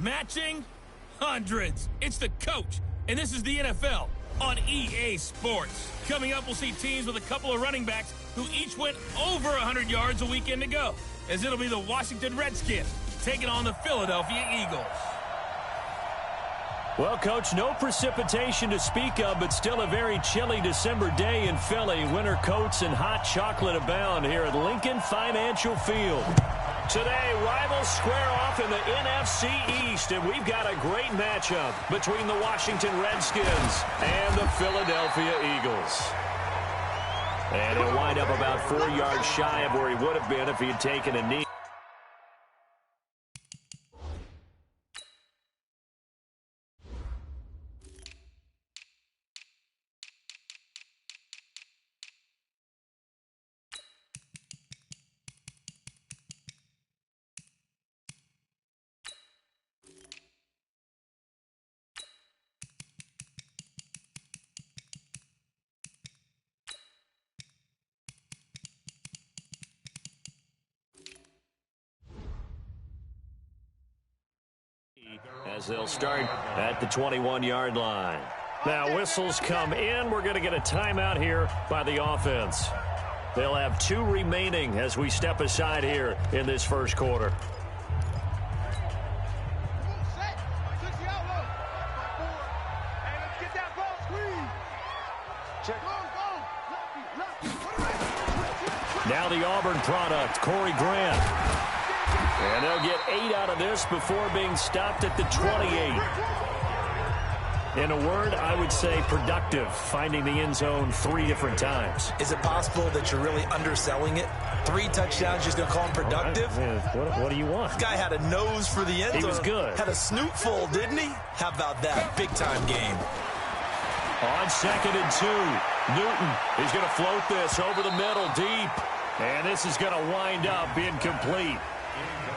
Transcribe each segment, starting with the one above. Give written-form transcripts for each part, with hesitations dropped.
Matching hundreds. It's the coach, and this is the NFL on EA Sports. Coming up, we'll see teams with a couple of running backs who each went over 100 yards a weekend ago, as it'll be the Washington Redskins taking on the Philadelphia Eagles. Well, Coach, no precipitation to speak of, but still a very chilly December day in Philly. Winter coats and hot chocolate abound here at Lincoln Financial Field. Today, rivals square off in the NFC East, and we've got a great matchup between the Washington Redskins and the Philadelphia Eagles. And he'll wind up about 4 yards shy of where he would have been if he had taken a knee. As they'll start at the 21-yard line. Now whistles come in. We're going to get a timeout here by the offense. They'll have 2 remaining as we step aside here in this first quarter. Now the Auburn product, Corey Grant. And they'll get 8 out of this before being stopped at the 28. In a word, I would say productive, finding the end zone 3 different times. Is it possible that you're really underselling it? 3 touchdowns, just going to call him productive? What do you want? This guy had a nose for the end zone. He was good. Had a snoot full, didn't he? How about that? Big-time game. On 2nd and 2, Newton is going to float this over the middle deep. And this is going to wind up incomplete.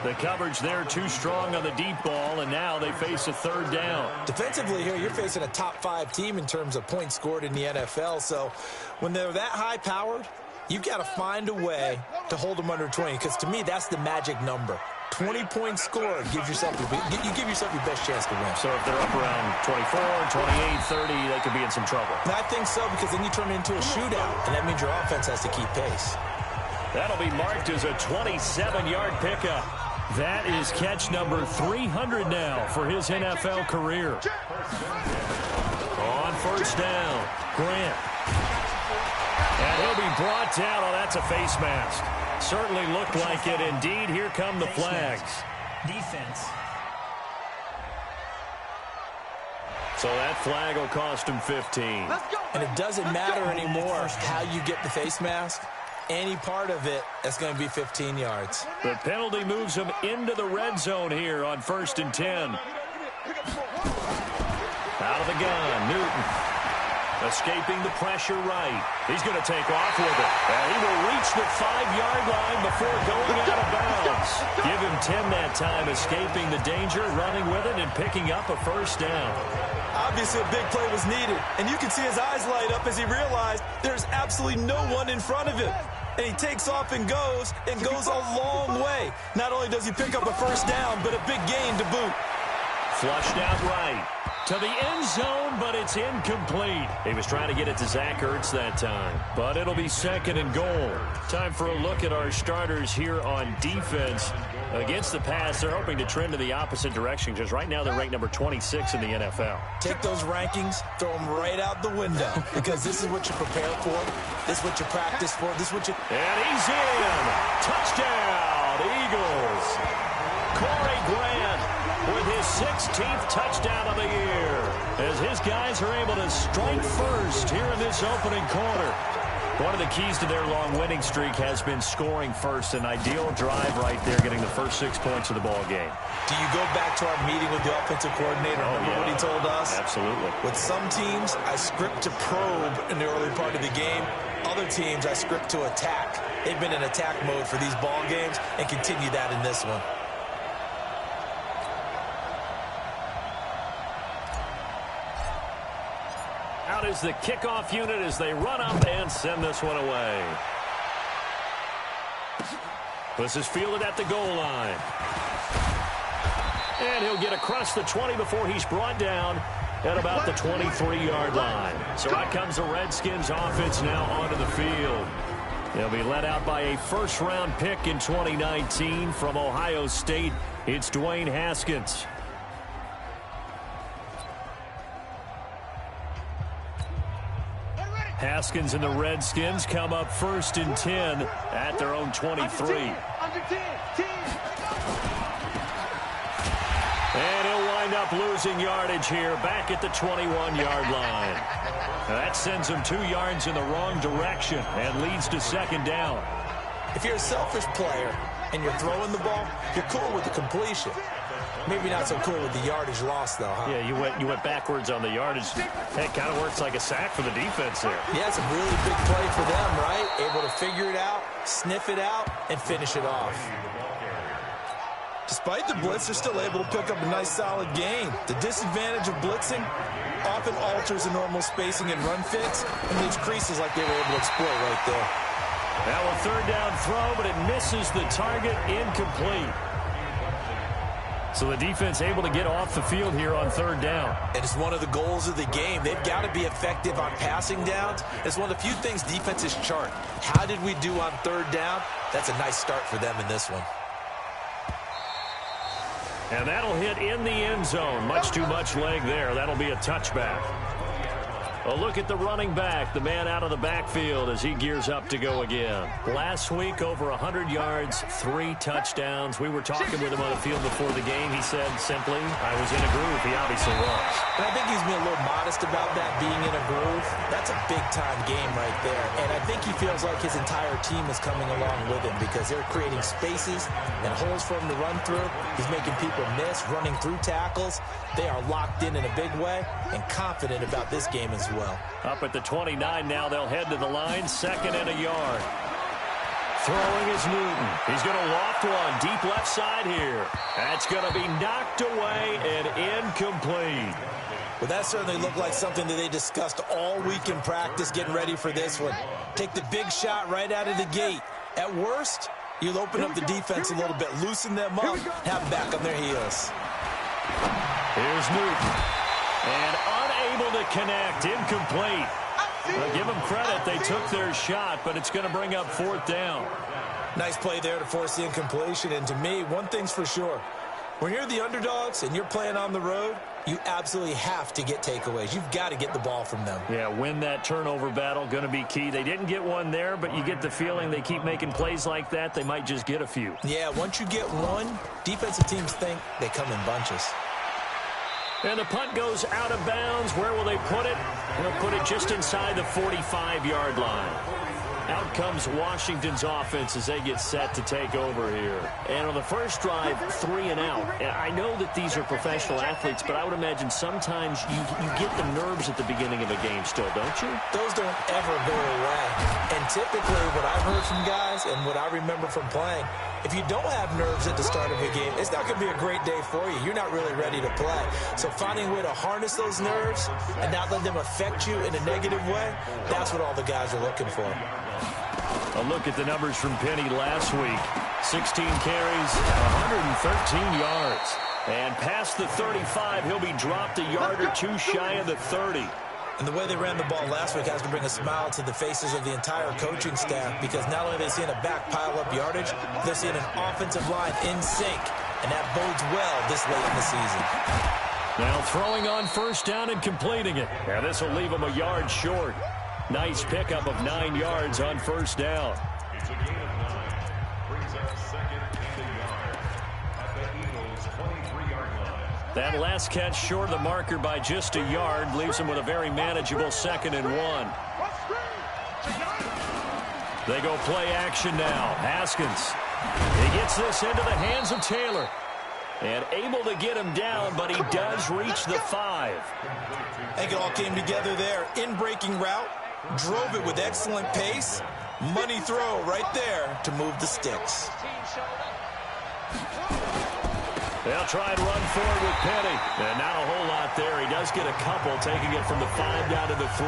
The coverage there too strong on the deep ball, and now they face a 3rd down. Defensively here, you're facing a top 5 team in terms of points scored in the NFL. So when they're that high-powered, you've got to find a way to hold them under 20, because to me, that's the magic number. 20 points scored, you give yourself your best chance to win. So if they're up around 24, 28, 30, they could be in some trouble. And I think so, because then you turn it into a shootout, and that means your offense has to keep pace. That'll be marked as a 27-yard pickup. That is catch number 300 now for his NFL career. On 1st down, Grant. And he'll be brought down. Oh, that's a face mask. Certainly looked like it. Indeed, here come the flags. Defense. So that flag will cost him 15. And it doesn't matter anymore how you get the face mask. Any part of it, that's going to be 15 yards. The penalty moves him into the red zone here on 1st and 10. Out of the gun, Newton. Escaping the pressure right. He's going to take off with it. And he will reach the 5-yard line before going out of bounds. Give him 10 that time, escaping the danger, running with it, and picking up a 1st down. Obviously, a big play was needed, and you can see his eyes light up as he realized there's absolutely no one in front of him. And he takes off and goes a long way. Not only does he pick up a 1st down, but a big gain to boot. Flushed out right to the end zone, but it's incomplete. He was trying to get it to Zach Ertz that time, but it'll be 2nd and goal. Time for a look at our starters here on defense. Against the pass, they're hoping to trend in the opposite direction, because right now they're ranked number 26 in the NFL. Take those rankings, throw them right out the window, because this is what you prepare for. This is what you practice for. This is what you... And he's in. Touchdown, Eagles. Corey Grant with his 16th touchdown of the year, as his guys are able to strike first here in this opening quarter. One of the keys to their long winning streak has been scoring first. An ideal drive right there, getting the first 6 points of the ball game. Do you go back to our meeting with the offensive coordinator? Remember what he told us? Absolutely. With some teams, I script to probe in the early part of the game. Other teams, I script to attack. They've been in attack mode for these ball games and continue that in this one. Out is the kickoff unit as they run up and send this one away. This is fielded at the goal line. And he'll get across the 20 before he's brought down at about the 23-yard line. So out comes the Redskins offense now onto the field. They'll be led out by a first-round pick in 2019 from Ohio State. It's Dwayne Haskins. Haskins and the Redskins come up first and 10 at their own 23. And he'll wind up losing yardage here back at the 21-yard line. That sends him 2 yards in the wrong direction and leads to second down. If you're a selfish player and you're throwing the ball, you're cool with the completion. Maybe not so cool with the yardage loss, though, huh? Yeah, you went backwards on the yardage. It kind of works like a sack for the defense there. Yeah, it's a really big play for them, right? Able to figure it out, sniff it out, and finish it off. Despite the blitz, they're still able to pick up a nice, solid gain. The disadvantage of blitzing often alters the normal spacing and run fits and leaves creases like they were able to exploit right there. Now a third down throw, but it misses the target, incomplete. So the defense able to get off the field here on third down. And it's one of the goals of the game. They've got to be effective on passing downs. It's one of the few things defenses chart. How did we do on third down? That's a nice start for them in this one. And that'll hit in the end zone. Much too much leg there. That'll be a touchback. A look at the running back, the man out of the backfield as he gears up to go again. Last week, over 100 yards, 3 touchdowns. We were talking with him on the field before the game. He said simply, I was in a groove. He obviously was. And I think he's being a little modest about that, being in a groove. That's a big-time game right there. And I think he feels like his entire team is coming along with him because they're creating spaces and holes for him to run through. He's making people miss, running through tackles. They are locked in a big way and confident about this game as well. Up at the 29 now, they'll head to the line, second and a yard. Throwing is Newton. He's going to loft one deep left side here. That's going to be knocked away and incomplete. Well, that certainly looked like something that they discussed all week in practice getting ready for this one. Take the big shot right out of the gate. At worst, you'll open up the defense a little bit, loosen them up, have them back on their heels. Here's Newton. And unable to connect, incomplete. Well, give them credit, they took their shot, but it's going to bring up fourth down. Nice play there to force the incompletion, and to me, one thing's for sure. When you're the underdogs and you're playing on the road, you absolutely have to get takeaways. You've got to get the ball from them. Yeah, win that turnover battle, going to be key. They didn't get one there, but you get the feeling they keep making plays like that, they might just get a few. Yeah, once you get one, defensive teams think they come in bunches. And the punt goes out of bounds. Where will they put it? They'll put it just inside the 45-yard line. Out comes Washington's offense as they get set to take over here. And on the first drive, 3 and out. And I know that these are professional athletes, but I would imagine sometimes you get the nerves at the beginning of a game still, don't you? Those don't ever go away. And typically what I've heard from guys and what I remember from playing, if you don't have nerves at the start of a game, it's not going to be a great day for you. You're not really ready to play. So finding a way to harness those nerves and not let them affect you in a negative way, that's what all the guys are looking for. A look at the numbers from Penny last week. 16 carries, 113 yards. And past the 35, he'll be dropped a yard or two shy of the 30. And the way they ran the ball last week has to bring a smile to the faces of the entire coaching staff because not only are they seeing a back pile up yardage, they're seeing an offensive line in sync. And that bodes well this late in the season. Now throwing on first down and completing it. Now this will leave him a yard short. Nice pickup of 9 yards on first down. It's a gain of 9. Brings up second and a yard at the Eagles' 23-yard line. That last catch short of the marker by just a yard leaves him with a very manageable 2nd and 1. They go play action now. Haskins. He gets this into the hands of Taylor. And able to get him down, but he does reach the 5. I think it all came together there. In-breaking route. Drove it with excellent pace. Money throw right there to move the sticks. They'll try and run forward with Penny. And not a whole lot there. He does get a couple, taking it from the 5 down to the 3.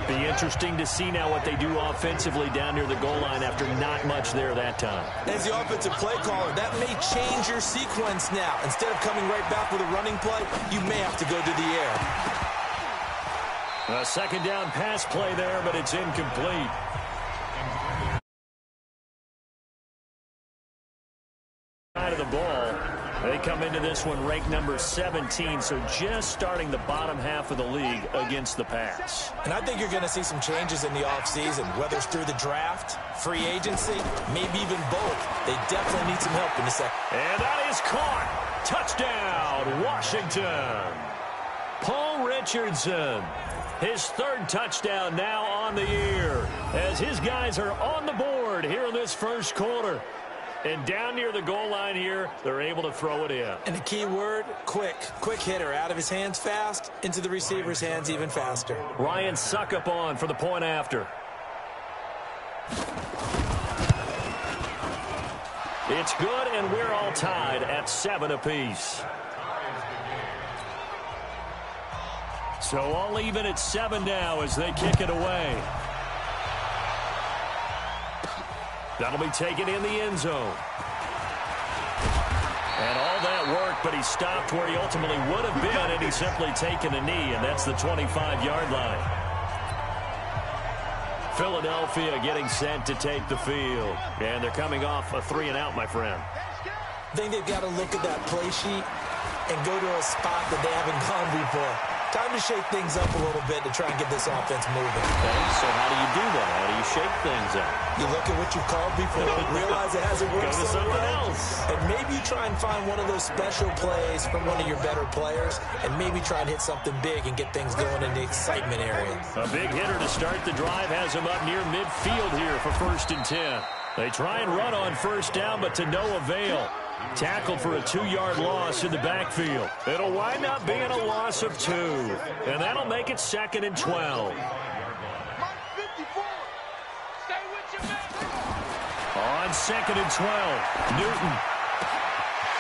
Be interesting to see now what they do offensively down near the goal line after not much there that time. As the offensive play caller, that may change your sequence now. Instead of coming right back with a running play, you may have to go to the air. A second down pass play there, but it's incomplete. Side of the ball. They come into this one ranked number 17, so just starting the bottom half of the league against the pass. And I think you're going to see some changes in the offseason, whether it's through the draft, free agency, maybe even both. They definitely need some help in the second. And that is caught. Touchdown, Washington. Paul Richardson, his third touchdown now on the year, as his guys are on the board here in this first quarter. And down near the goal line here, they're able to throw it in. And the key word, quick. Quick hitter. Out of his hands fast, into the receiver's hands even faster. Ryan Suckup on for the point after. It's good, and we're all tied at 7 apiece. So all even at 7 now as they kick it away. That'll be taken in the end zone. And all that work, but he stopped where he ultimately would have been, and he's simply taken a knee, and that's the 25-yard line. Philadelphia getting set to take the field. And they're coming off a 3-and-out, my friend. I think they've got to look at that play sheet and go to a spot that they haven't gone before. Time to shake things up a little bit to try and get this offense moving. Okay, so how do you do that? How do you shake things up? You look at what you've called before, realize it hasn't worked Go to so something well, else. and maybe try and find one of those special plays from one of your better players, and maybe try and hit something big and get things going in the excitement area. A big hitter to start the drive has him up near midfield here for 1st and 10. They try and run on first down, but to no avail. Tackled for a 2-yard loss in the backfield. It'll wind up being a loss of 2. And that'll make it 2nd and 12. On 2nd and 12, Newton.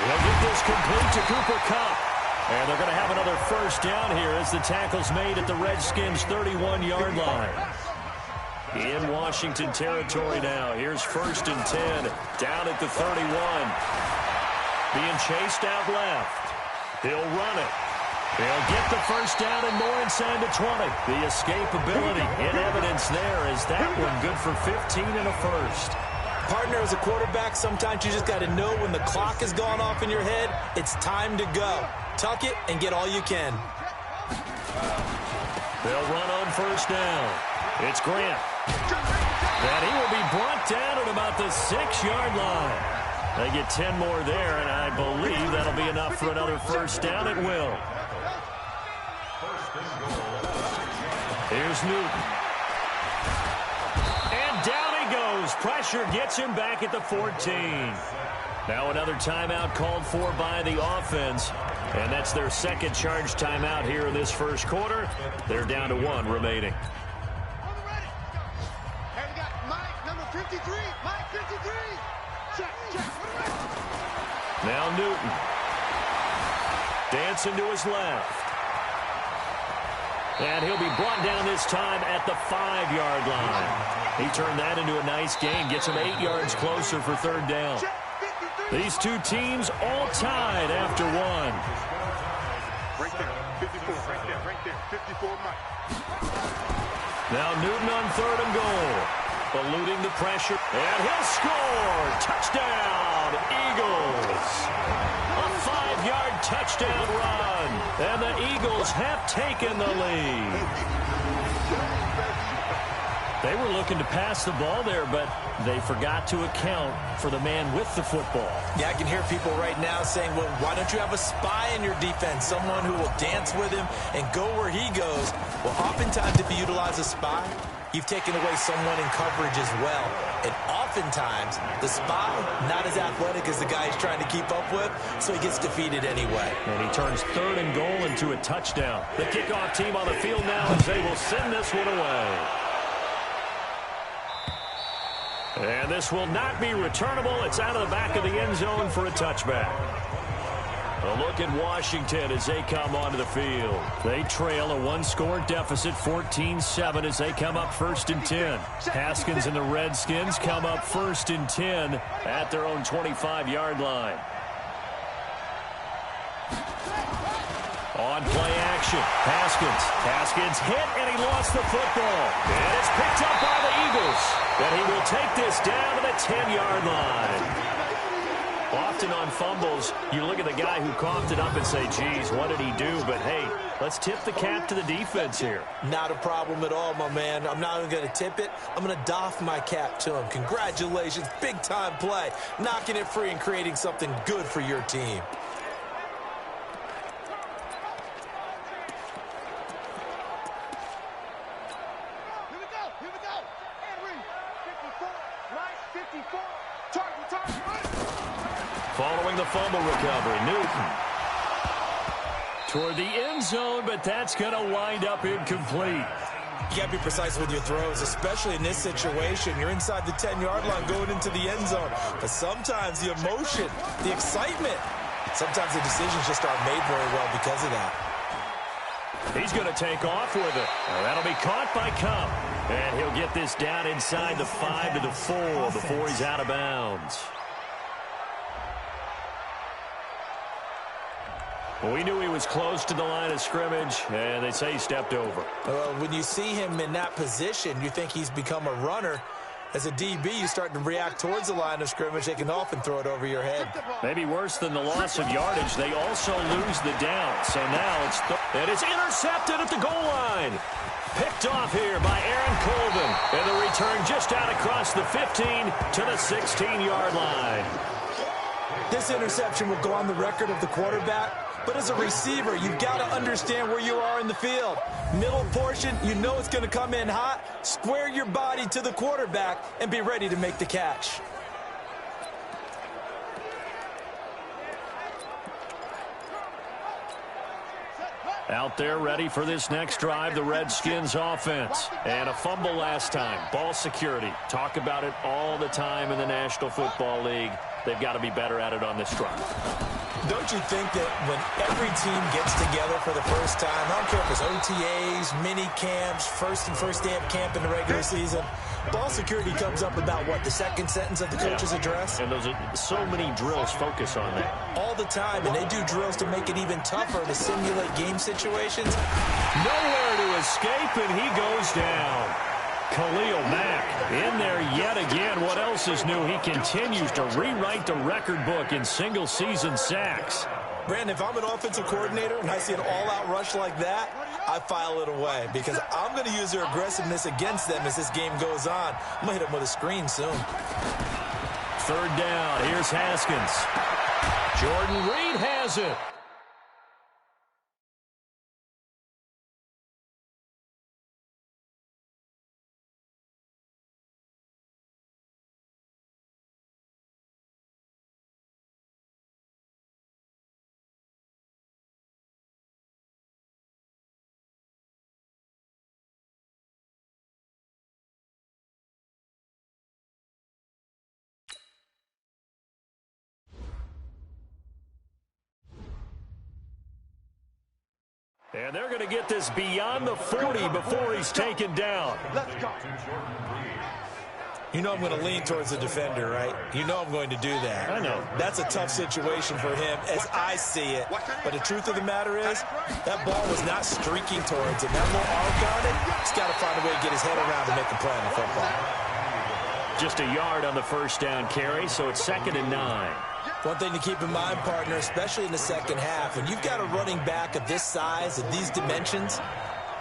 He'll get this complete to Cooper Kupp. And they're going to have another first down here as the tackle's made at the Redskins' 31-yard line. In Washington territory now. Here's 1st and 10 down at the 31. Being chased out left. He'll run it. He'll get the first down and more inside the 20. The escapability in evidence there is that one good for 15 and a first. Partner, as a quarterback, sometimes you just got to know when the clock has gone off in your head, it's time to go. Tuck it and get all you can. They'll run on first down. It's Grant. And he will be brought down at about the 6-yard line. They get 10 more there, and I believe that'll be enough for another first down. It will. Here's Newton. And down he goes. Pressure gets him back at the 14. Now another timeout called for by the offense. And that's their second charge timeout here in this first quarter. They're down to 1 remaining. Now Newton. Dancing to his left. And he'll be brought down this time at the 5-yard line. He turned that into a nice gain. Gets him 8 yards closer for 3rd down. These two teams all tied after 1. Right there, 54, right there, 54, Mike. Now Newton on 3rd and goal. Eluding the pressure. And he'll score. Touchdown, Eagles. A 5-yard touchdown run. And the Eagles have taken the lead. They were looking to pass the ball there, but they forgot to account for the man with the football. Yeah, I can hear people right now saying, well, why don't you have a spy in your defense, someone who will dance with him and go where he goes? Well, oftentimes if you utilize a spy, you've taken away someone in coverage as well. And oftentimes, the spy, not as athletic as the guy he's trying to keep up with, so he gets defeated anyway. And he turns 3rd and goal into a touchdown. The kickoff team on the field now as they will send this one away. And this will not be returnable. It's out of the back of the end zone for a touchback. A look at Washington as they come onto the field. They trail a one-score deficit, 14-7, as they come up 1st and 10. Haskins and the Redskins come up 1st and 10 at their own 25-yard line. On play action, Haskins hit, and he lost the football. And it's picked up by the Eagles. And he will take this down to the 10-yard line. Often on fumbles, you look at the guy who coughed it up and say, geez, what did he do? But, hey, let's tip the cap to the defense here. Not a problem at all, my man. I'm not even going to tip it. I'm going to doff my cap to him. Congratulations. Big-time play. Knocking it free and creating something good for your team. Here we go. Henry, 54, right, 54. Target. Following the fumble recovery, Newton toward the end zone, but that's going to wind up incomplete. You got to be precise with your throws, especially in this situation. You're inside the 10-yard line going into the end zone. But sometimes the emotion, the excitement, sometimes the decisions just aren't made very well because of that. He's going to take off with it. That'll be caught by Cup. And he'll get this down inside the 5 to the 4 before he's out of bounds. Well, we knew he was close to the line of scrimmage, and they say he stepped over. When you see him in that position, you think he's become a runner. As a DB, you start to react towards the line of scrimmage. They can often throw it over your head. Maybe worse than the loss of yardage, they also lose the down. So now it's intercepted at the goal line. Picked off here by Aaron Colten. And the return just out across the 15 to the 16-yard line. This interception will go on the record of the quarterback. But as a receiver, you've got to understand where you are in the field. Middle portion, you know it's going to come in hot. Square your body to the quarterback and be ready to make the catch. Out there ready for this next drive, the Redskins offense. And a fumble last time. Ball security. Talk about it all the time in the National Football League. They've got to be better at it on this drive. Don't you think that when every team gets together for the first time, I don't care if it's OTAs, mini camps, first day of camp in the regular season, ball security comes up about, what, the second sentence of the coach's address? And those are so many drills focus on that. All the time, and they do drills to make it even tougher to simulate game situations. Nowhere to escape, and he goes down. Khalil Mack in there yet again. What else is new? He continues to rewrite the record book in single-season sacks. Brandon, if I'm an offensive coordinator and I see an all-out rush like that, I file it away because I'm going to use their aggressiveness against them as this game goes on. I'm going to hit them with a screen soon. Third down. Here's Haskins. Jordan Reed has it. And they're going to get this beyond the 40 before he's taken down. Let's go. You know I'm going to lean towards the defender, right? You know I'm going to do that. I know. That's a tough situation for him as I see it. But the truth of the matter is, that ball was not streaking towards him. That little arc on it, he's got to find a way to get his head around to make a play on the football. Just a yard on the first down carry, so it's 2nd and 9. One thing to keep in mind, partner, especially in the second half, when you've got a running back of this size, of these dimensions,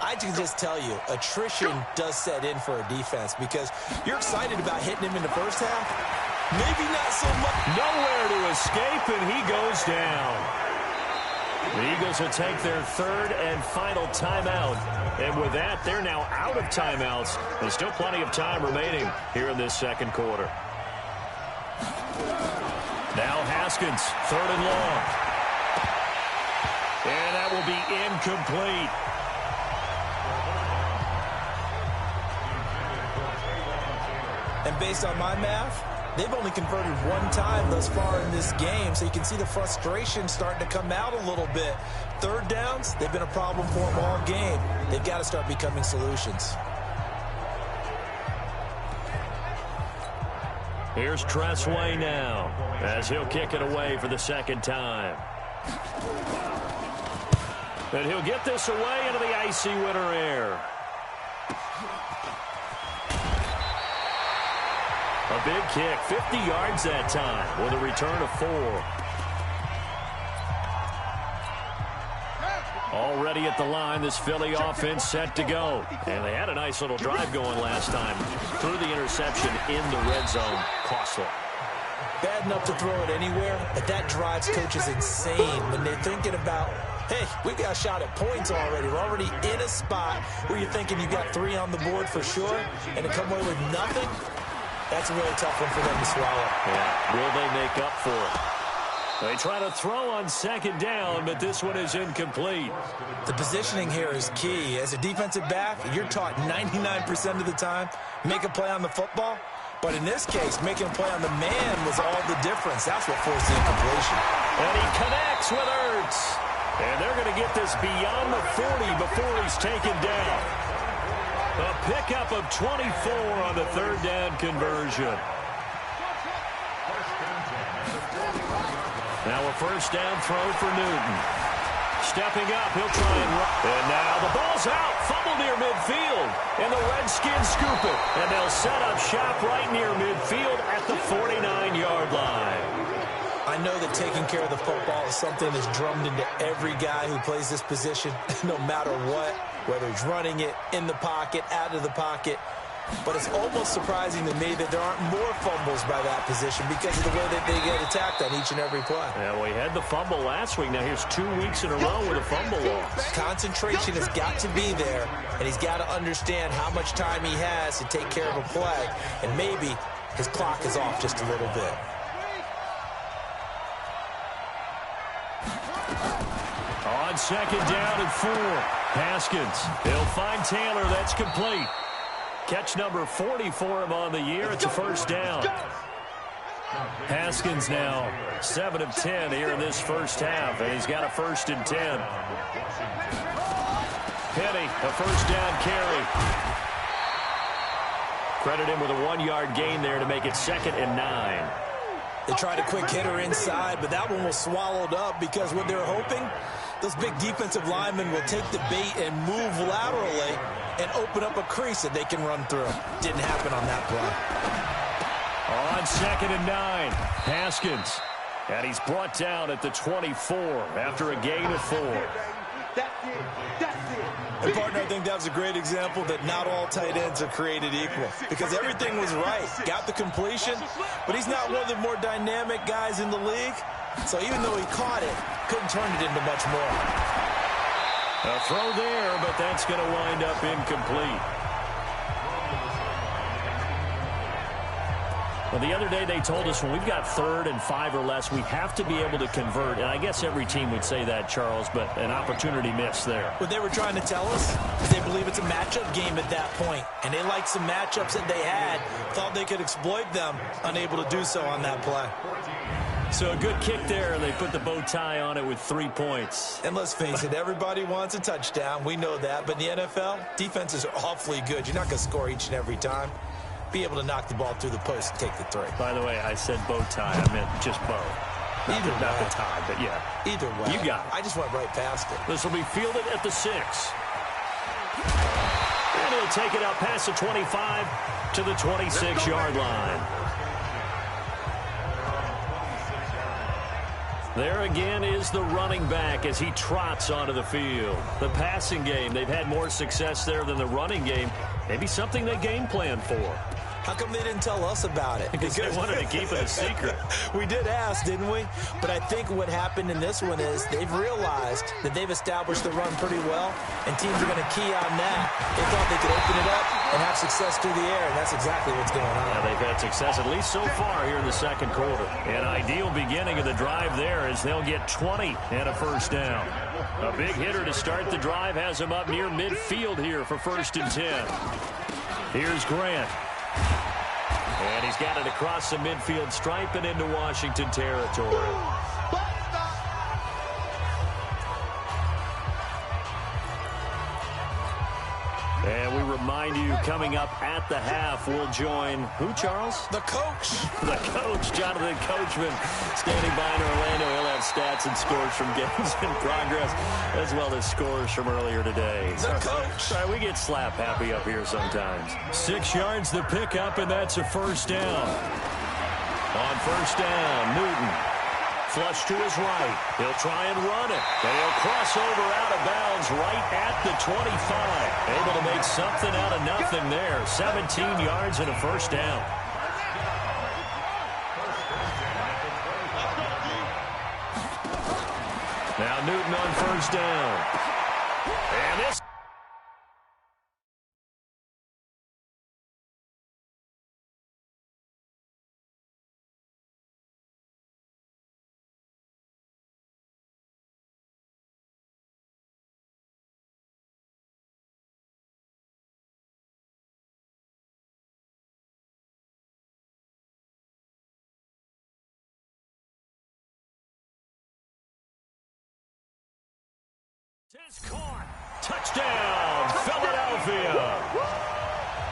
I can just tell you, attrition does set in for a defense because you're excited about hitting him in the first half. Maybe not so much. Nowhere to escape, and he goes down. The Eagles will take their third and final timeout. And with that, they're now out of timeouts. There's still plenty of time remaining here in this second quarter. Now Haskins, 3rd and long. And that will be incomplete. And based on my math, They've only converted one time thus far in this game, so you can see the frustration starting to come out a little bit. Third downs, they've been a problem for them all game. They've got to start becoming solutions. Here's Tressway now, as he'll kick it away for the second time. And he'll get this away into the icy winter air. A big kick, 50 yards that time, with a return of 4. Already at the line, this Philly offense set to go. And they had a nice little drive going last time. Threw the interception in the red zone. Costly. Bad enough to throw it anywhere, but that drives coaches insane when they're thinking about, hey, we've got a shot at points already. We're already in a spot where you're thinking you got 3 on the board for sure, and to come away with nothing, that's a really tough one for them to swallow. Yeah, will they make up for it? They try to throw on second down, but this one is incomplete. The positioning here is key. As a defensive back, you're taught 99% of the time, make a play on the football. But in this case, making a play on the man was all the difference. That's what forced the incompletion. And he connects with Ertz. And they're going to get this beyond the 40 before he's taken down. A pickup of 24 on the third down conversion. Now a first down throw for Newton. Stepping up, he'll try and run. And now the ball's out. Fumble near midfield. And the Redskins scoop it. And they'll set up shop right near midfield at the 49-yard line. I know that taking care of the football is something that's drummed into every guy who plays this position, no matter what, whether he's running it, in the pocket, out of the pocket. But it's almost surprising to me that there aren't more fumbles by that position because of the way that they get attacked on each and every play. Yeah, we had the fumble last week. Now here's 2 weeks in a row with a fumble loss. Concentration has got to be there, and he's got to understand how much time he has to take care of a play, and maybe his clock is off just a little bit. On second down and 4, Haskins. He'll find Taylor. That's complete. Catch number 40 for him on the year. It's a first down. Haskins now 7 of 10 here in this first half, and he's got a 1st and 10. Penny, a first down carry. Credit him with a 1-yard gain there to make it 2nd and 9. They tried a quick hitter inside, but that one was swallowed up because what they're hoping, those big defensive linemen will take the bait and move laterally and open up a crease that they can run through. Didn't happen on that play. On 2nd and 9, Haskins. And he's brought down at the 24 after a gain of 4. And partner, I think that was a great example that not all tight ends are created equal because everything was right. Got the completion, but he's not one of the more dynamic guys in the league. So even though he caught it, couldn't turn it into much more. A throw there, but that's going to wind up incomplete. Well, the other day they told us when we've got 3rd and 5 or less, we have to be able to convert. And I guess every team would say that, Charles, but an opportunity missed there. What they were trying to tell us is they believe it's a matchup game at that point. And they liked some matchups that they had, thought they could exploit them, unable to do so on that play. So a good kick there, and they put the bow tie on it with 3 points. And let's face it, everybody wants a touchdown. We know that. But in the NFL, defenses are awfully good. You're not going to score each and every time. Be able to knock the ball through the post and take the 3. By the way, I said bow tie. I meant just bow. Not the tie, but yeah. Either way. You got it. I just went right past it. This will be fielded at the 6. And he'll take it out past the 25 to the 26-yard line. There again is the running back as he trots onto the field. The passing game, they've had more success there than the running game. Maybe something they game plan for. How come they didn't tell us about it? Because they wanted to keep it a secret. We did ask, didn't we? But I think what happened in this one is they've realized that they've established the run pretty well, and teams are going to key on that. They thought they could open it up and have success through the air, and that's exactly what's going on. Yeah, they've had success, at least so far here in the second quarter. An ideal beginning of the drive there as they'll get 20 and a first down. A big hitter to start the drive has them up near midfield here for 1st and 10. Here's Grant. And he's got it across the midfield stripe and into Washington territory. And we remind you, coming up at the half, we'll join who, Charles? The coach. The coach, Jonathan Coachman, standing by in Orlando. He'll have stats and scores from games in progress, as well as scores from earlier today. The coach. Sorry, we get slap happy up here sometimes. 6 yards the pickup, and that's a first down. On first down, Newton. Flush to his right. He'll try and run it. And he'll cross over out of bounds right at the 25. Able to make something out of nothing there. 17 yards and a first down. Now Newton on first down. And this... It's caught. Touchdown, Philadelphia.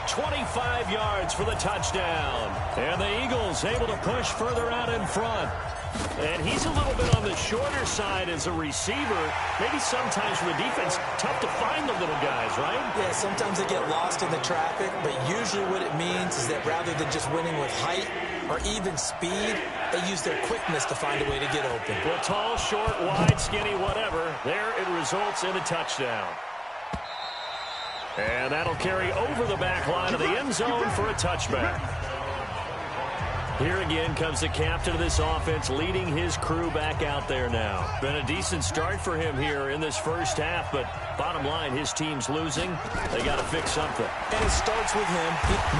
25 yards for the touchdown. And the Eagles able to push further out in front. And he's a little bit on the shorter side as a receiver. Maybe sometimes for the defense, tough to find the little guys, right? Yeah, sometimes they get lost in the traffic, but usually what it means is that rather than just winning with height or even speed, they use their quickness to find a way to get open. Well, tall, short, wide, skinny, whatever. There it results in a touchdown. And that'll carry over the back line of the end zone for a touchback. Here again comes the captain of this offense, leading his crew back out there now. Been a decent start for him here in this first half, but bottom line, his team's losing. They got to fix something. And it starts with him.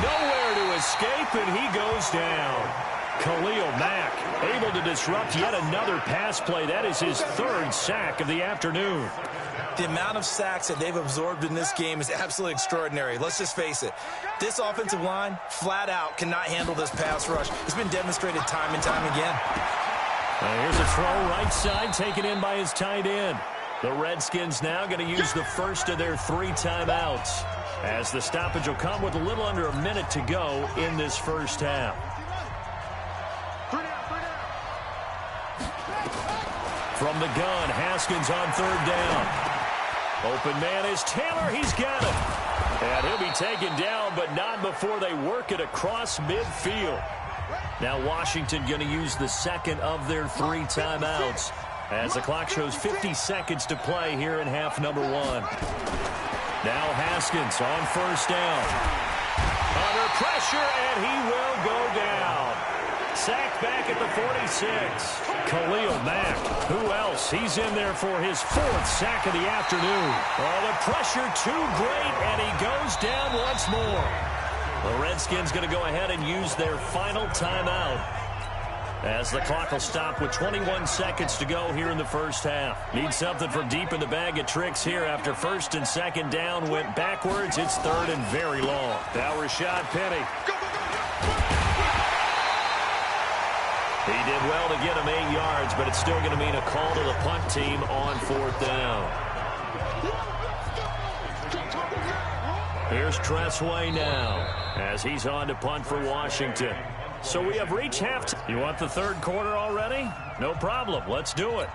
Nowhere to escape, and he goes down. Khalil Mack able to disrupt yet another pass play. That is his third sack of the afternoon. The amount of sacks that they've absorbed in this game is absolutely extraordinary. Let's just face it. This offensive line, flat out, cannot handle this pass rush. It's been demonstrated time and time again. Here's a throw right side taken in by his tight end. The Redskins now going to use the first of their 3 timeouts, as the stoppage will come with a little under a minute to go in this first half. From the gun, Haskins on third down. Open man is Taylor. He's got it. And he'll be taken down, but not before they work it across midfield. Now Washington going to use the second of their 3 timeouts, as the clock shows 50 seconds to play here in half number 1. Now Haskins on first down. Under pressure, and he will go down. Sacked back at the 46. Khalil Mack. Who else? He's in there for his 4th sack of the afternoon. Oh, the pressure too great, and he goes down once more. The Redskins going to go ahead and use their final timeout, as the clock will stop with 21 seconds to go here in the first half. Need something from deep in the bag of tricks here after first and second down went backwards. It's third and very long. Now Rashad Penny. He did well to get him 8 yards, but it's still going to mean a call to the punt team on 4th down. Here's Tressway now, as he's on to punt for Washington. So we have reached halftime. You want the third quarter already? No problem. Let's do it.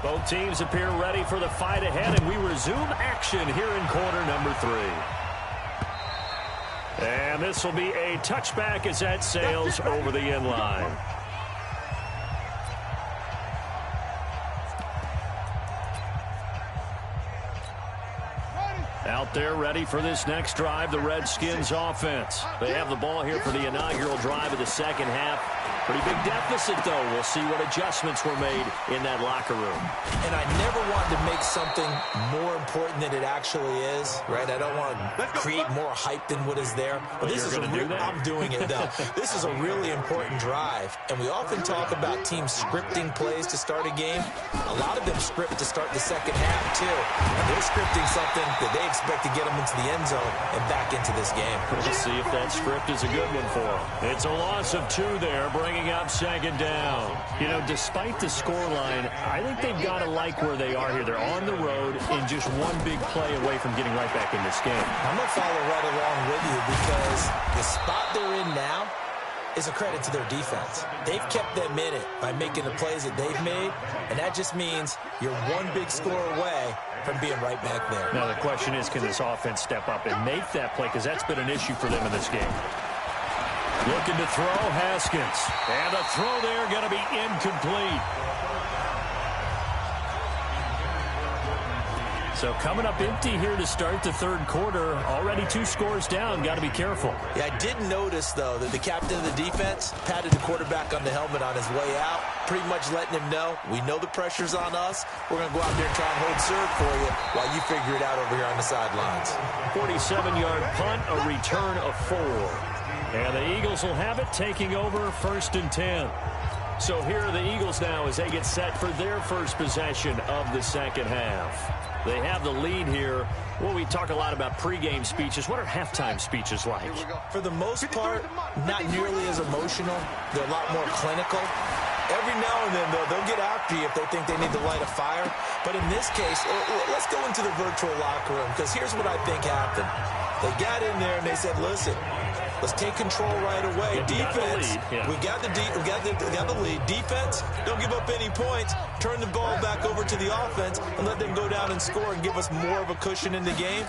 Both teams appear ready for the fight ahead, and we resume action here in quarter number 3. And this will be a touchback as that sails over the end line. Out there ready for this next drive, the Redskins offense. They have the ball here for the inaugural drive of the second half. Pretty big deficit, though. We'll see what adjustments were made in that locker room. And I never wanted to make something more important than it actually is, right? I don't want to create more hype than what is there. But this is I'm doing it, though. This is a really important drive. And we often talk about teams scripting plays to start a game. A lot of them script to start the second half, too. And they're scripting something that they expect to get them into the end zone and back into this game. We'll see if that script is a good one for them. It's a loss of 2 there, bringing up second down. You know, despite the scoreline, I think they've got to like where they are here. They're on the road and just one big play away from getting right back in this game. I'm going to follow right along with you because the spot they're in now is a credit to their defense. They've kept them in it by making the plays that they've made, and that just means you're one big score away from being right back there. Now the question is, can this offense step up and make that play? Because that's been an issue for them in this game. Looking to throw, Haskins. And a throw there going to be incomplete. So coming up empty here to start the third quarter. Already 2 scores down. Got to be careful. Yeah, I did notice, though, that the captain of the defense patted the quarterback on the helmet on his way out, pretty much letting him know, we know the pressure's on us. We're going to go out there and try and hold serve for you while you figure it out over here on the sidelines. 47-yard punt, a return of 4. And the Eagles will have it, taking over 1st and 10. So here are the Eagles now as they get set for their first possession of the second half. They have the lead here. Well, we talk a lot about pregame speeches. What are halftime speeches like? For the most part, not nearly as emotional. They're a lot more clinical. Every now and then, though, they'll get after you if they think they need to light a fire. But in this case, let's go into the virtual locker room, because here's what I think happened. They got in there and they said, listen, let's take control right away. Defense, we got the lead. Defense, don't give up any points. Turn the ball back over to the offense and let them go down and score and give us more of a cushion in the game.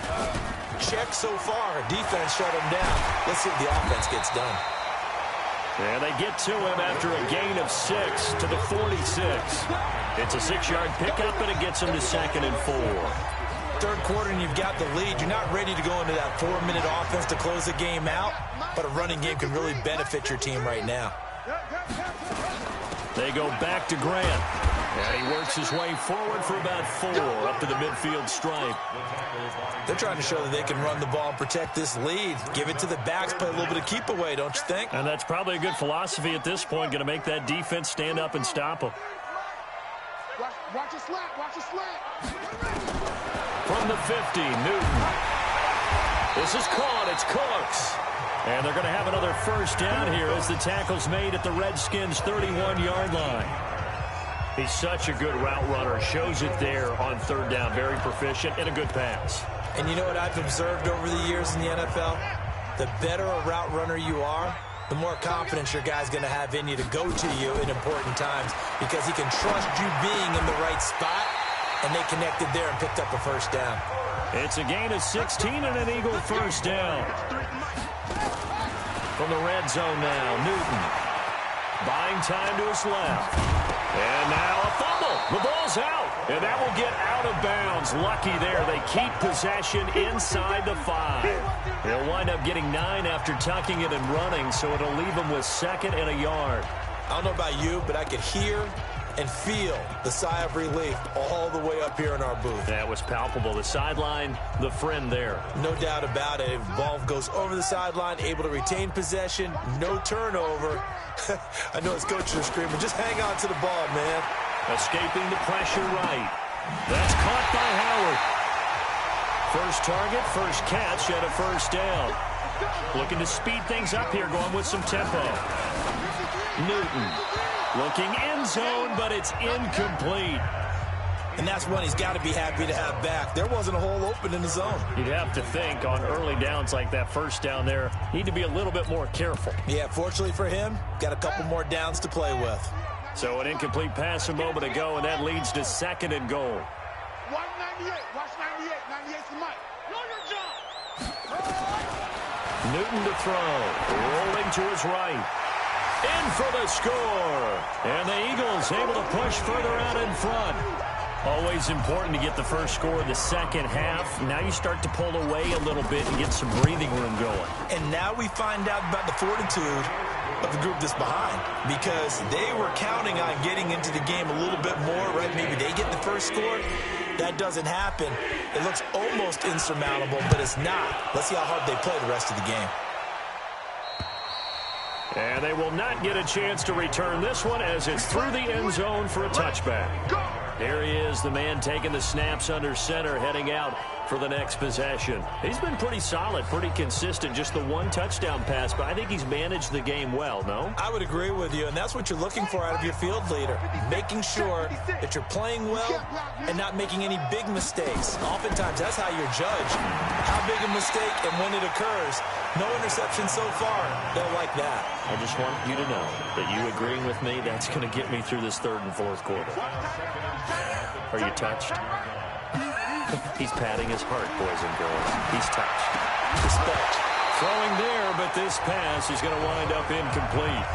Check so far. Defense shut them down. Let's see if the offense gets done. And they get to him after a gain of 6 to the 46. It's a 6-yard pickup, and it gets him to 2nd and 4. Third quarter and you've got the lead. You're not ready to go into that 4-minute offense to close the game out, but a running game can really benefit your team right now. They go back to Grant, and he works his way forward for about 4 up to the midfield stripe. They're trying to show that they can run the ball and protect this lead. Give it to the backs, play a little bit of keep away, don't you think? And that's probably a good philosophy at this point, going to make that defense stand up and stop them. Watch a slant, watch a slant. From the 50, Newton. This is caught. It's Cooks. And they're going to have another first down here as the tackle's made at the Redskins' 31-yard line. He's such a good route runner. Shows it there on third down. Very proficient and a good pass. And you know what I've observed over the years in the NFL? The better a route runner you are, the more confidence your guy's going to have in you to go to you in important times, because he can trust you being in the right spot, and they connected there and picked up a first down. It's a gain of 16 and an Eagle first down. From the red zone now, Newton. Buying time to his left. And now a fumble. The ball's out. And that will get out of bounds. Lucky there. They keep possession inside the 5. They'll wind up getting 9 after tucking it and running, so it'll leave them with 2nd and a yard. I don't know about you, but I could hear and feel the sigh of relief all the way up here in our booth. That was palpable. The sideline, the friend there. No doubt about it. If the ball goes over the sideline, able to retain possession, no turnover. I know his coaches are screaming, just hang on to the ball, man. Escaping the pressure right. That's caught by Howard. First target, first catch, and a first down. Looking to speed things up here, going with some tempo. Newton looking end zone, but it's incomplete. And that's one he's got to be happy to have back. There wasn't a hole open in the zone. You'd have to think on early downs like that first down there, need to be a little bit more careful. Yeah, fortunately for him, got a couple more downs to play with. So an incomplete pass a moment ago, and that leads to 2nd and goal. Watch 98, watch 98. 98's the mic. Know your job. Newton to throw, rolling to his right. In for the score. And the Eagles able to push further out in front. Always important to get the first score of the second half. Now you start to pull away a little bit and get some breathing room going. And now we find out about the fortitude of the group that's behind, because they were counting on getting into the game a little bit more, right? Maybe they get the first score. That doesn't happen. It looks almost insurmountable, but it's not. Let's see how hard they play the rest of the game. And they will not get a chance to return this one as it's through the end zone for a touchback. Here he is, the man taking the snaps under center, heading out for the next possession. He's been pretty solid, pretty consistent, just the one touchdown pass, but I think he's managed the game well, no? I would agree with you, and that's what you're looking for out of your field leader, making sure that you're playing well and not making any big mistakes. Oftentimes, that's how you're judged. How big a mistake and when it occurs. No interception so far. They'll like that. I just want you to know that you agreeing with me, that's going to get me through this third and fourth quarter. Are you touched? He's patting his heart, boys and girls. He's touched. Respect. Throwing there, but this pass is going to wind up incomplete.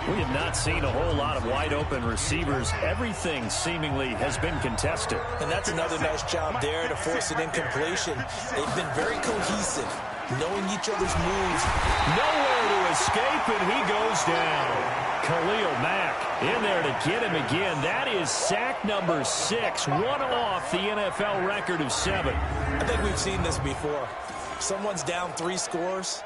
We have not seen a whole lot of wide-open receivers. Everything seemingly has been contested. And that's another nice job there to force an incompletion. They've been very cohesive, knowing each other's moves. Nowhere to escape, and he goes down. Khalil Mack in there to get him again. That is sack number 6, one off the NFL record of 7. I think we've seen this before. Someone's down 3 scores.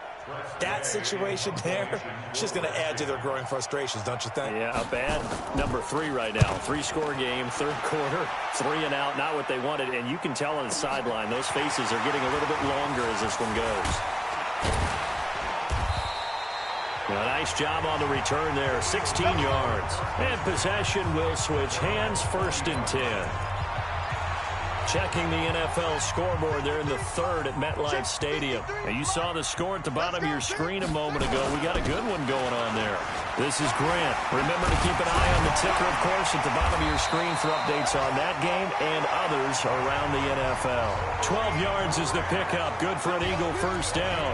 That situation there, it's just going to add to their growing frustrations, don't you think? Yeah, a bad number 3 right now. 3-score game, third quarter, 3 and out, not what they wanted. And you can tell on the sideline, those faces are getting a little bit longer as this one goes. A nice job on the return there, 16 yards. And possession will switch hands, 1st and 10. Checking the NFL scoreboard there in the third at MetLife Stadium. Now, you saw the score at the bottom of your screen a moment ago. We got a good one going on there. This is Grant. Remember to keep an eye on the ticker, of course, at the bottom of your screen for updates on that game and others around the NFL. 12 yards is the pickup. Good for an Eagle first down.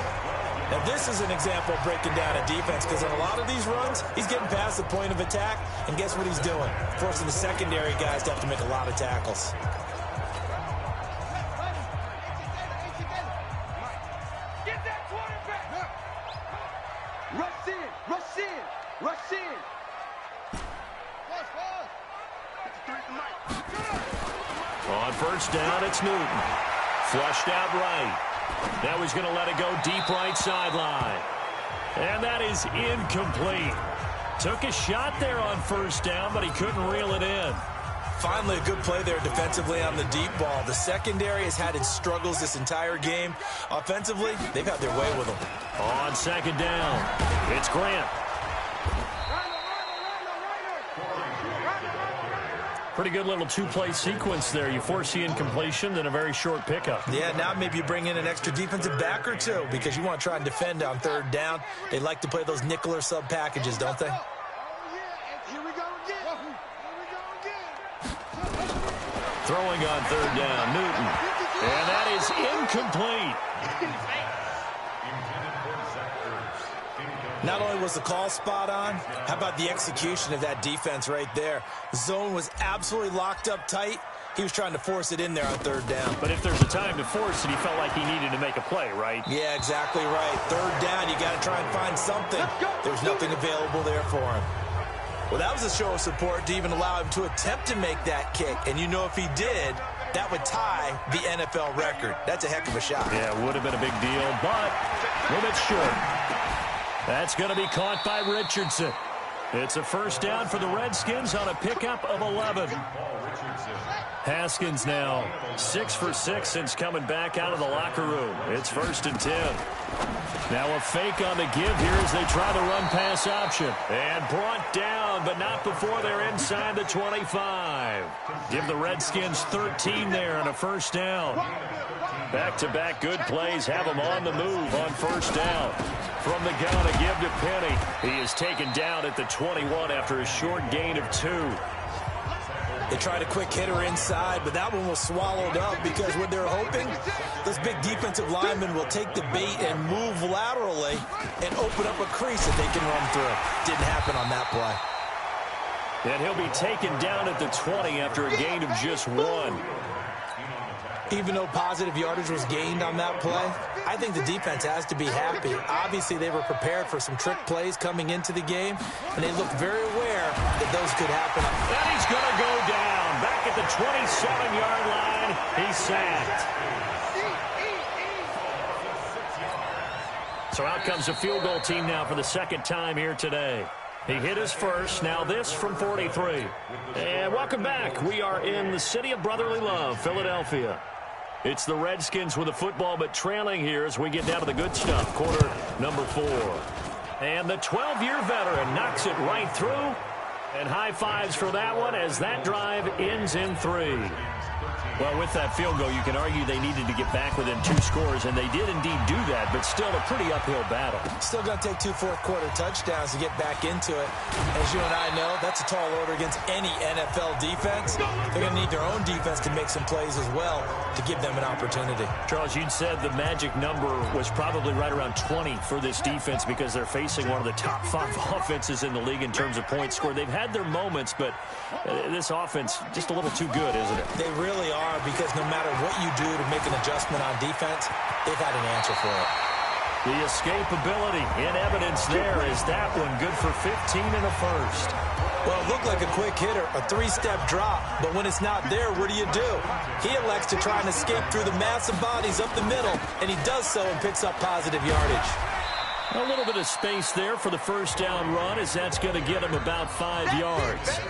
Now, this is an example of breaking down a defense, because in a lot of these runs, he's getting past the point of attack, and guess what he's doing? Forcing the secondary guys to have to make a lot of tackles. On first down, it's Newton. Flushed out right. Now he's going to let it go deep right sideline. And that is incomplete. Took a shot there on first down, but he couldn't reel it in. Finally, a good play there defensively on the deep ball. The secondary has had its struggles this entire game. Offensively, they've had their way with them. On second down, it's Grant. Pretty good little two-play sequence there. You force the incompletion, then a very short pickup. Yeah, now maybe you bring in an extra defensive back or two, because you want to try and defend on third down. They like to play those nickel or sub packages, don't they? Throwing on third down, Newton. And that is incomplete. Not only was the call spot on, how about the execution of that defense right there? The zone was absolutely locked up tight. He was trying to force it in there on third down. But if there's a time to force it, he felt like he needed to make a play, right? Yeah, exactly right. Third down, you got to try and find something. There's nothing available there for him. Well, that was a show of support to even allow him to attempt to make that kick. And you know, if he did, that would tie the NFL record. That's a heck of a shot. Yeah, it would have been a big deal, but a little bit short. That's going to be caught by Richardson. It's a first down for the Redskins on a pickup of 11. Haskins now 6 for 6 since coming back out of the locker room. It's 1st and 10. Now a fake on the give here as they try the run-pass option. And brought down, but not before they're inside the 25. Give the Redskins 13 there and a first down. Back-to-back good plays have them on the move on first down. From the gun, a give to Penny. He is taken down at the 21 after a short gain of 2. They tried a quick hitter inside, but that one was swallowed up because what they're hoping, those big defensive linemen will take the bait and move laterally and open up a crease that they can run through. Didn't happen on that play. And he'll be taken down at the 20 after a gain of just 1. Even though positive yardage was gained on that play, I think the defense has to be happy. Obviously, they were prepared for some trick plays coming into the game, and they looked very aware that those could happen. And he's going to go down. Back at the 27-yard line, he's sacked. So out comes the field goal team now for the second time here today. He hit his first, now this from 43. And welcome back. We are in the city of brotherly love, Philadelphia. It's the Redskins with the football, but trailing here as we get down to the good stuff, quarter number 4. And the 12-year veteran knocks it right through. And high fives for that one as that drive ends in 3. Well, with that field goal, you can argue they needed to get back within 2 scores, and they did indeed do that, but still a pretty uphill battle. Still going to take 2 fourth-quarter touchdowns to get back into it. As you and I know, that's a tall order against any NFL defense. They're going to need their own defense to make some plays as well to give them an opportunity. Charles, you'd said the magic number was probably right around 20 for this defense because they're facing one of the top 5 offenses in the league in terms of points scored. They've had their moments, but this offense just a little too good, isn't it? They really are, because no matter what you do to make an adjustment on defense, they've had an answer for it. The escapability in evidence there. Is that one good for 15 and a first? Well, it looked like a quick hitter, a 3-step drop, but when it's not there, what do? He elects to try and escape through the massive bodies up the middle, and he does so and picks up positive yardage. A little bit of space there for the first down run, as that's going to get him about 5 yards.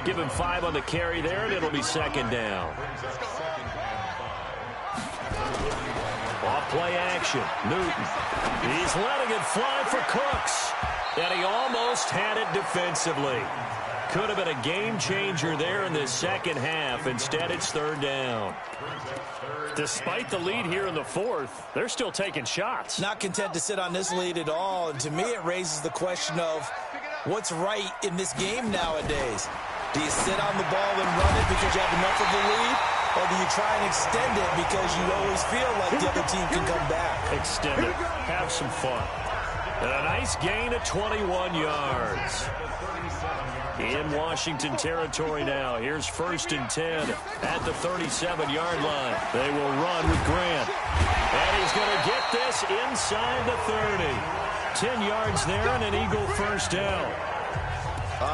Give him 5 on the carry there, and it'll be second down. Off play action. Newton. He's letting it fly for Cooks. And he almost had it defensively. Could have been a game changer there in the second half. Instead, it's third down. Despite the lead here in the fourth, they're still taking shots. Not content to sit on this lead at all. And to me, it raises the question of what's right in this game nowadays. Do you sit on the ball and run it because you have enough of the lead? Or do you try and extend it because you always feel like the other team can come back? Extend it. Have some fun. And a nice gain of 21 yards. In Washington territory now. Here's 1st and 10 at the 37-yard line. They will run with Grant. And he's going to get this inside the 30. 10 yards there and an Eagle first down.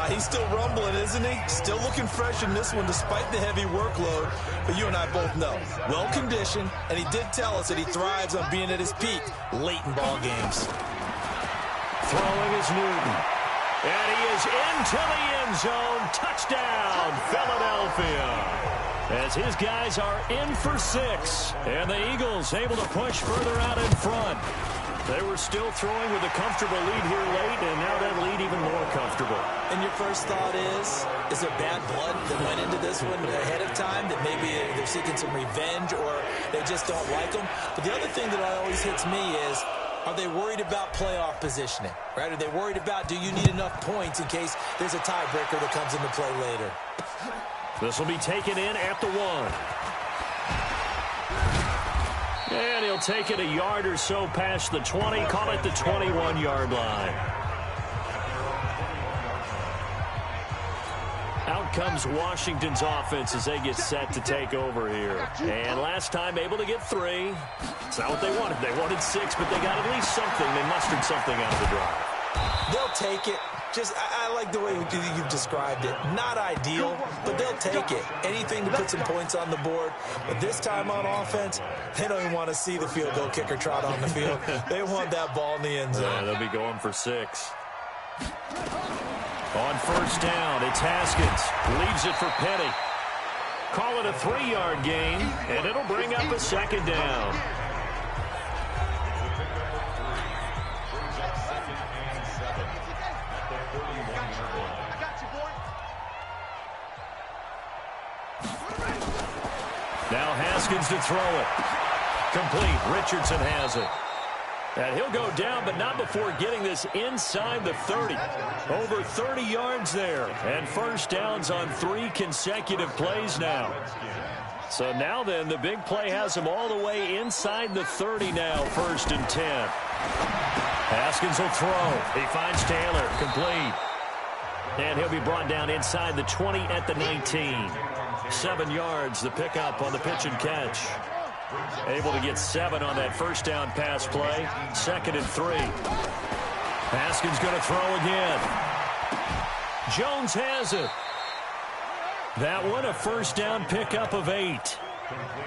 He's still rumbling, isn't he? Still looking fresh in this one despite the heavy workload. But you and I both know, well-conditioned, and he did tell us that he thrives on being at his peak late in ball games. Throwing is Newton. And he is into the end zone. Touchdown, Philadelphia. As his guys are in for 6. And the Eagles able to push further out in front. They were still throwing with a comfortable lead here late, and now that lead even more comfortable. And your first thought is there bad blood that went into this one ahead of time, that maybe they're seeking some revenge or they just don't like them? But the other thing that always hits me is, are they worried about playoff positioning? Right? Are they worried about, do you need enough points in case there's a tiebreaker that comes into play later? This will be taken in at the 1. And he'll take it a yard or so past the 20, call it the 21-yard line. Out comes Washington's offense as they get set to take over here. And last time able to get 3. It's not what they wanted. They wanted 6, but they got at least something. They mustered something out of the drive. They'll take it. I like the way you've described it. Not ideal, but they'll take it. Anything to put some points on the board. But this time on offense, they don't even want to see the field goal kicker trot on the field. They want that ball in the end zone. Yeah, they'll be going for 6. On first down, it's Haskins. Leaves it for Petty. Call it a 3-yard gain, and it'll bring up a second down. Now Haskins to throw it. Complete. Richardson has it. And he'll go down, but not before getting this inside the 30. Over 30 yards there. And first downs on 3 consecutive plays now. So now then, the big play has him all the way inside the 30 now, 1st and 10. Haskins will throw. He finds Taylor. Complete. And he'll be brought down inside the 20 at the 19. 7 yards, the pickup on the pitch and catch. Able to get 7 on that first down pass play. 2nd and 3. Haskins going to throw again. Jones has it. That one, a first down pickup of 8.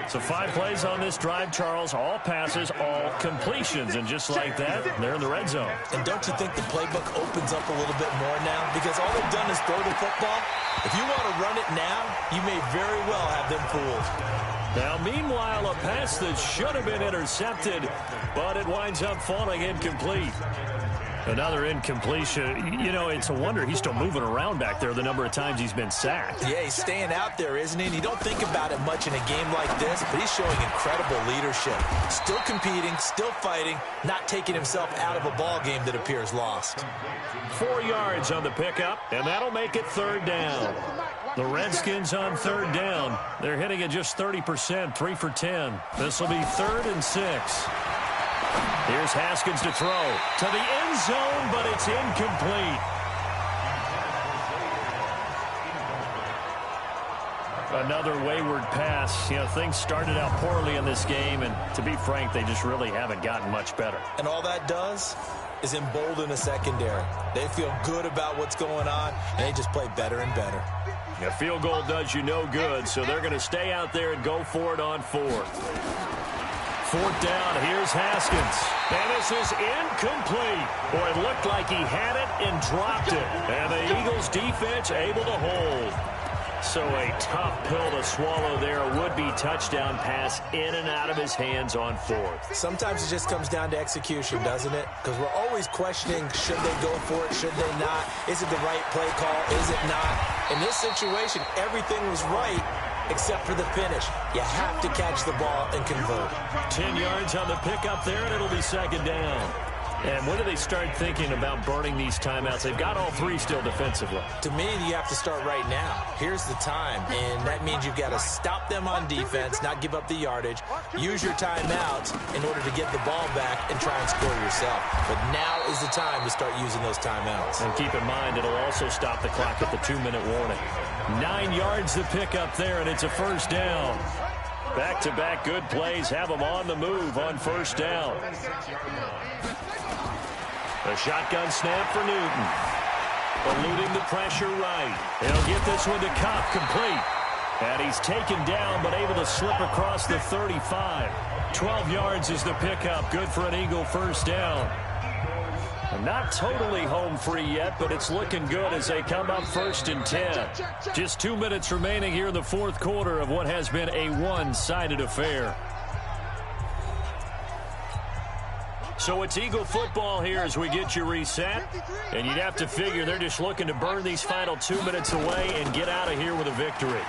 So 5 plays on this drive, Charles. All passes, all completions. And just like that, they're in the red zone. And don't you think the playbook opens up a little bit more now? Because all they've done is throw the football. If you want to run it now, you may very well have them fooled. Now, meanwhile, a pass that should have been intercepted, but it winds up falling incomplete. Another incompletion. You know, it's a wonder he's still moving around back there the number of times he's been sacked. Yeah, he's staying out there, isn't he? And you don't think about it much in a game like this, but he's showing incredible leadership. Still competing, still fighting, not taking himself out of a ball game that appears lost. 4 yards on the pickup, and that'll make it 3rd down. The Redskins on 3rd down. They're hitting at just 30%, 3 for 10. This will be 3rd and 6. Here's Haskins to throw to the end zone, but it's incomplete. Another wayward pass. You know, things started out poorly in this game, and to be frank, they just really haven't gotten much better. And all that does is embolden a secondary. They feel good about what's going on, and they just play better and better. A field goal does you no good, so they're going to stay out there and go for it on 4th. 4th down, here's Haskins. And this is incomplete. Boy, it looked like he had it and dropped it. And the Eagles defense able to hold. So a tough pill to swallow there. A would-be touchdown pass in and out of his hands on 4th. Sometimes it just comes down to execution, doesn't it? Because we're always questioning, should they go for it, should they not? Is it the right play call, is it not? In this situation, everything was right except for the finish. You have to catch the ball and convert. 10 yards on the pickup there, and it'll be 2nd down. And when do they start thinking about burning these timeouts? They've got all 3 still defensively. To me, you have to start right now. Here's the time, and that means you've got to stop them on defense, not give up the yardage, use your timeouts in order to get the ball back and try and score yourself. But now is the time to start using those timeouts. And keep in mind, it'll also stop the clock at the 2-minute warning. 9 yards to pick up there, and it's a first down. Back-to-back good plays have them on the move on first down. A shotgun snap for Newton. Eluding the pressure right. He'll get this one to Kopp, complete. And he's taken down, but able to slip across the 35. 12 yards is the pickup. Good for an Eagle first down. Not totally home free yet, but it's looking good as they come up 1st and 10. Just 2 minutes remaining here in the 4th quarter of what has been a one-sided affair. So it's Eagle football here as we get you reset. And you'd have to figure they're just looking to burn these final 2 minutes away and get out of here with a victory.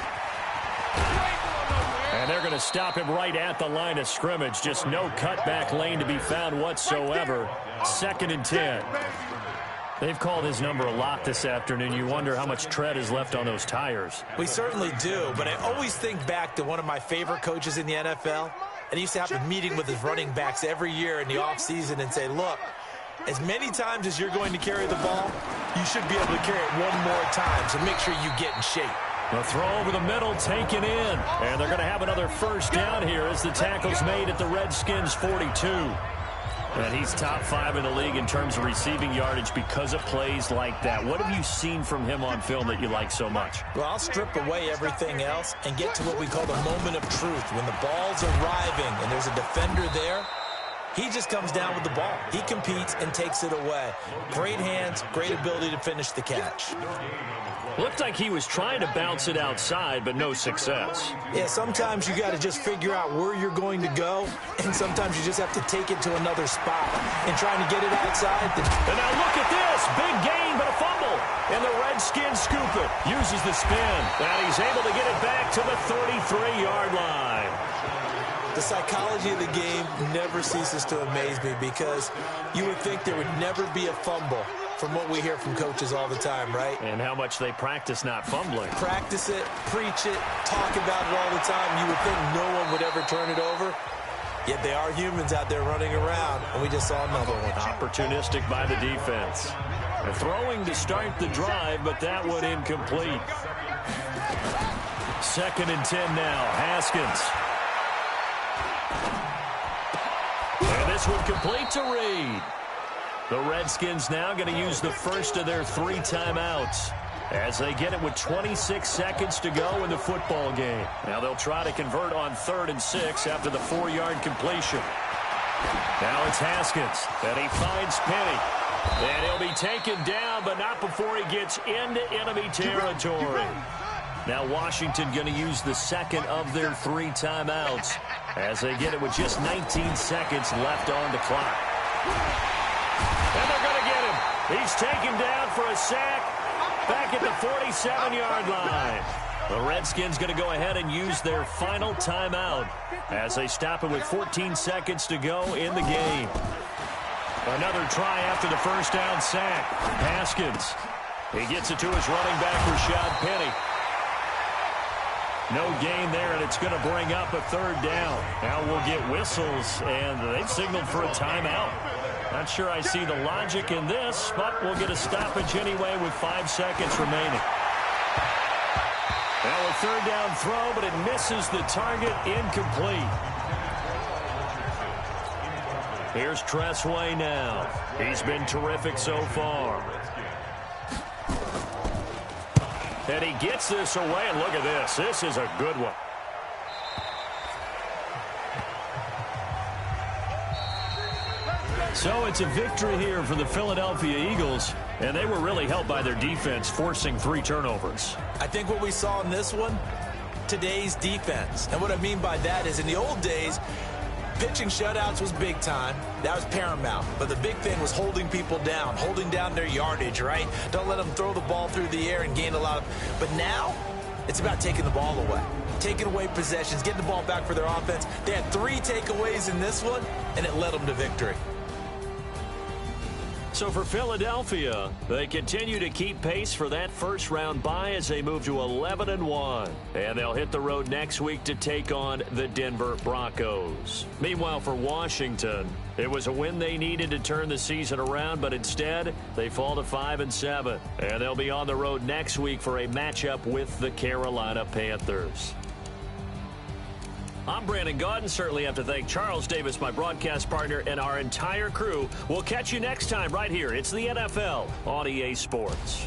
And they're going to stop him right at the line of scrimmage. Just no cutback lane to be found whatsoever. 2nd and 10. They've called his number a lot this afternoon. You wonder how much tread is left on those tires. We certainly do, but I always think back to one of my favorite coaches in the NFL. And he used to have a meeting with his running backs every year in the offseason and say, look, as many times as you're going to carry the ball, you should be able to carry it one more time, so make sure you get in shape. The throw over the middle taken in. And they're going to have another first down here as the tackle's made at the Redskins 42. And he's top 5 in the league in terms of receiving yardage because of plays like that. What have you seen from him on film that you like so much? Well, I'll strip away everything else and get to what we call the moment of truth. When the ball's arriving and there's a defender there, he just comes down with the ball. He competes and takes it away. Great hands, great ability to finish the catch. Looked like he was trying to bounce it outside, but no success. Yeah, sometimes you got to just figure out where you're going to go, and sometimes you just have to take it to another spot. And trying to get it outside. And now look at this. Big gain, but a fumble. And the Redskins scoop it. Uses the spin. And he's able to get it back to the 33-yard line. The psychology of the game never ceases to amaze me because you would think there would never be a fumble from what we hear from coaches all the time, right? And how much they practice not fumbling. Practice it, preach it, talk about it all the time. You would think no one would ever turn it over. Yet they are humans out there running around, and we just saw another one. Opportunistic by the defense. They're throwing to start the drive, but that one incomplete. 2nd and 10 now. Haskins. And this one complete to Reed. The Redskins now going to use the first of their 3 timeouts as they get it with 26 seconds to go in the football game. Now they'll try to convert on 3rd and 6 after the 4-yard completion. Now it's Haskins, and he finds Penny. And he'll be taken down, but not before he gets into enemy territory. Now Washington going to use the 2nd of their 3 timeouts as they get it with just 19 seconds left on the clock. And they're going to get him. He's taken down for a sack back at the 47-yard line. The Redskins going to go ahead and use their final timeout as they stop it with 14 seconds to go in the game. Another try after the first down sack. Haskins. He gets it to his running back, Rashad Penny. No gain there, and it's going to bring up a 3rd down. Now we'll get whistles, and they've signaled for a timeout. Not sure I see the logic in this, but we'll get a stoppage anyway with 5 seconds remaining. Now a 3rd down throw, but it misses the target, incomplete. Here's Tressway now. He's been terrific so far. And he gets this away, and look at this. This is a good one. So it's a victory here for the Philadelphia Eagles, and they were really helped by their defense, forcing 3 turnovers. I think what we saw in this one, today's defense. And what I mean by that is in the old days, pitching shutouts was big time. That was paramount. But the big thing was holding people down, holding down their yardage, right? Don't let them throw the ball through the air and gain a lot of... But now, it's about taking the ball away. Taking away possessions, getting the ball back for their offense. They had 3 takeaways in this one, and it led them to victory. So for Philadelphia, they continue to keep pace for that first-round bye as they move to 11-1. And they'll hit the road next week to take on the Denver Broncos. Meanwhile, for Washington, it was a win they needed to turn the season around, but instead, they fall to 5-7. And they'll be on the road next week for a matchup with the Carolina Panthers. I'm Brandon Gaudin. Certainly have to thank Charles Davis, my broadcast partner, and our entire crew. We'll catch you next time right here. It's the NFL on EA Sports.